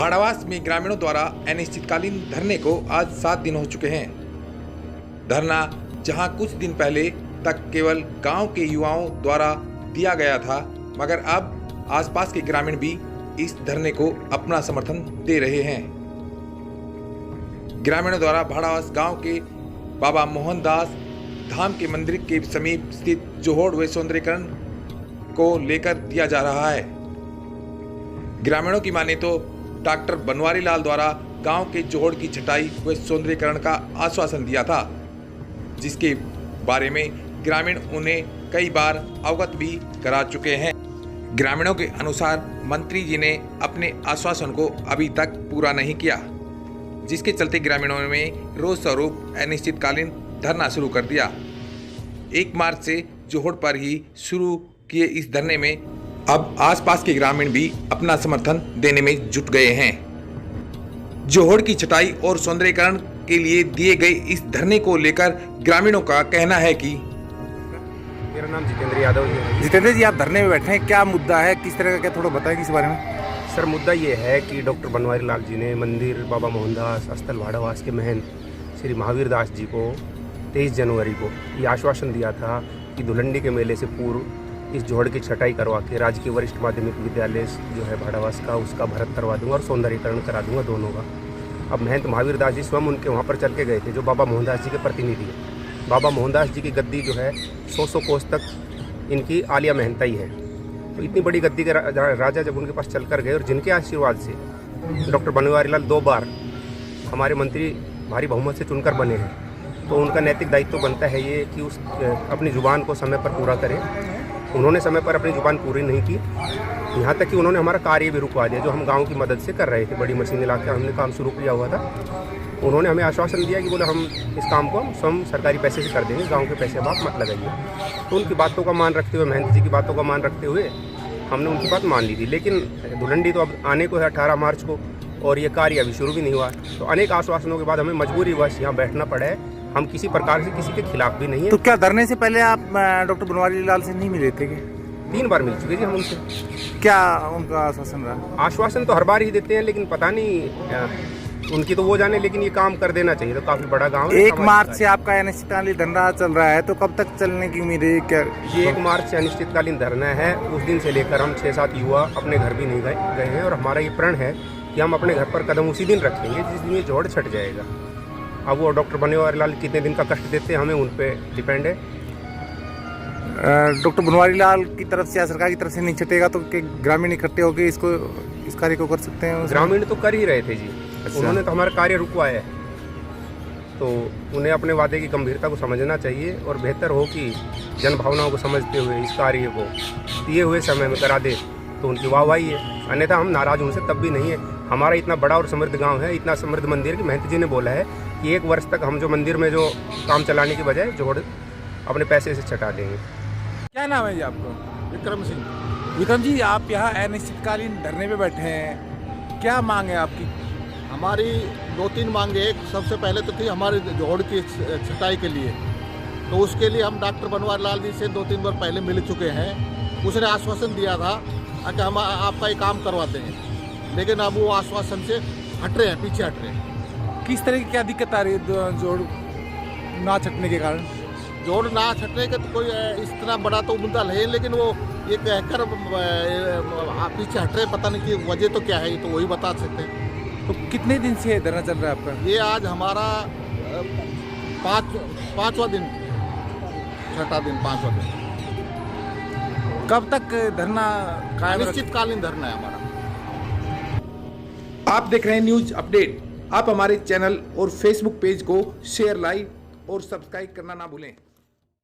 भाड़ावास में ग्रामीणों द्वारा अनिश्चितकालीन धरने को आज 7 दिन हो चुके हैं। धरना जहां कुछ दिन पहले तक केवल गांव के युवाओं द्वारा दिया गया था, मगर अब आसपास के ग्रामीण भी इस धरने को अपना समर्थन दे रहे हैं। ग्रामीणों द्वारा भाड़ावास गांव के बाबा मोहनदास धाम के मंदिर के समीप स्थित जोहड़ व सौंदर्यीकरण को लेकर दिया जा रहा है। ग्रामीणों की माने तो डॉक्टर बनवारी लाल द्वारा गांव के जोहड़ की छटाई व सौंदर्यीकरण का आश्वासन दिया था, जिसके बारे में ग्रामीण उन्हें कई बार अवगत भी करा चुके हैं। ग्रामीणों के अनुसार मंत्री जी ने अपने आश्वासन को अभी तक पूरा नहीं किया, जिसके चलते ग्रामीणों में रोष स्वरूप अनिश्चितकालीन धरना शुरू कर दिया। 1 मार्च से जोहड़ पर ही शुरू किए इस धरने में अब आसपास के ग्रामीण भी अपना समर्थन देने में जुट गए हैं। जोहड़ की छटाई और सौंदर्यीकरण के लिए दिए गए इस धरने को लेकर ग्रामीणों का कहना है कि मेरा नाम जितेंद्र यादव है। जितेंद्र जी, आप धरने में बैठे हैं, क्या मुद्दा है, किस तरह का, क्या थोड़ा बताएंगे इस बारे में? सर, मुद्दा ये है कि डॉक्टर बनवारी लाल जी ने मंदिर बाबा मोहनदास स्थल भाड़ावास के महंत श्री महावीर दास जी को 23 जनवरी को ये आश्वासन दिया था कि धुलंडी के मेले से पूर्व इस जोहड़ की छटाई करवा के राजकीय वरिष्ठ माध्यमिक विद्यालय जो है भाड़ावास का, उसका भरत करवा दूंगा और सौंदर्यीकरण करा दूंगा दोनों का। अब महंत महावीर दास जी स्वयं उनके वहाँ पर चल के गए थे, जो बाबा मोहनदास जी के प्रतिनिधि है। बाबा मोहनदास जी की गद्दी जो है 100 कोस तक इनकी आलिया महंताई है। तो इतनी बड़ी गद्दी के राजा जब उनके पास चल कर गए और जिनके आशीर्वाद से डॉक्टर बनवारी लाल 2 बार हमारे मंत्री भारी बहुमत से चुनकर बने हैं, तो उनका नैतिक दायित्व बनता है ये कि उस अपनी जुबान को समय पर पूरा करें। उन्होंने समय पर अपनी जुबान पूरी नहीं की, यहाँ तक कि उन्होंने हमारा कार्य भी रुकवा दिया, जो हम गांव की मदद से कर रहे थे। बड़ी मशीनें लाकर हमने काम शुरू किया हुआ था। उन्होंने हमें आश्वासन दिया कि बोले हम इस काम को स्वयं सरकारी पैसे से कर देंगे, गांव के पैसे अब आप मत लगाइए। तो उनकी बातों का मान रखते हुए, महंत जी की बातों का मान रखते हुए हमने उनकी बात मान ली थी। लेकिन धुलंडी तो अब आने को है 18 मार्च को, और ये कार्य अभी शुरू भी नहीं हुआ। तो अनेक आश्वासनों के बाद हमें मजबूरी वश यहाँ बैठना पड़ा है। हम किसी प्रकार से किसी के खिलाफ भी नहीं है। तो क्या धरने से पहले आप डॉक्टर बनवारी लाल से नहीं मिले थे? 3 बार मिल चुके जी हम उनसे। क्या उनका आश्वासन रहा? आश्वासन तो हर बार ही देते हैं, लेकिन पता नहीं उनकी तो वो जाने, लेकिन ये काम कर देना चाहिए। तो काफी बड़ा गांव है। 1 मार्च से आपका अनिश्चितकालीन धरना चल रहा है, तो कब तक चलने की उम्मीद है? क्या ये 1 मार्च से अनिश्चितकालीन धरना है। उस दिन से लेकर हम 6-7 युवा अपने घर भी नहीं गए हैं, और हमारा ये प्रण है कि हम अपने घर पर कदम उसी दिन रखेंगे जिस दिन ये जोड़ छट जाएगा। अब वो डॉक्टर बनवारी लाल कितने दिन का कष्ट देते हैं, हमें उन पे डिपेंड है। डॉक्टर बनवारी लाल की तरफ से या सरकार की तरफ से नहीं छटेगा तो ग्रामीण इकट्ठे होकर इस कार्य को कर सकते हैं? ग्रामीण तो कर ही रहे थे जी। अच्छा। उन्होंने तो हमारा कार्य रुकवाया है, तो उन्हें अपने वादे की गंभीरता को समझना चाहिए, और बेहतर हो कि जन भावनाओं को समझते हुए इस कार्य को दिए हुए समय में करा दे तो उनकी वाहवाही है। अन्यथा हम नाराज उनसे तब भी नहीं है। हमारा इतना बड़ा और समृद्ध गाँव है, इतना समृद्ध मंदिर कि महंत जी ने बोला है कि 1 वर्ष तक हम जो मंदिर में जो काम चलाने की बजाय जोड़ अपने पैसे से छटा देंगे। क्या नाम है जी आपका? विक्रम सिंह। विक्रम जी, आप यहाँ अनिश्चितकालीन धरने पे बैठे हैं, क्या मांग है आपकी? हमारी 2-3 मांगे। एक सबसे पहले तो थी हमारे जोहड़ की छटाई के लिए, तो उसके लिए हम डॉक्टर बनवारी लाल जी से 2-3 बार पहले मिल चुके हैं। उसने आश्वासन दिया था कि हम आपका ये काम करवाते हैं, लेकिन अब वो आश्वासन से हट रहे हैं, पीछे हट रहे हैं। किस तरह की क्या दिक्कत आ रही है जोड़ ना छटने के कारण? जोड़ ना छटने का तो कोई इस तरह बड़ा तो मुद्दा है, लेकिन वो ये कहकर पीछे हट रहे, पता नहीं कि वजह तो क्या है, ये तो वही बता सकते हैं। तो कितने दिन से धरना चल रहा है आपका? ये आज हमारा 5वां दिन, 6ठा दिन, 5वां दिन। कब तक धरना? अनिश्चितकालीन धरना है हमारा। आप देख रहे हैं न्यूज अपडेट। आप हमारे चैनल और फेसबुक पेज को शेयर, लाइक और सब्सक्राइब करना ना भूलें।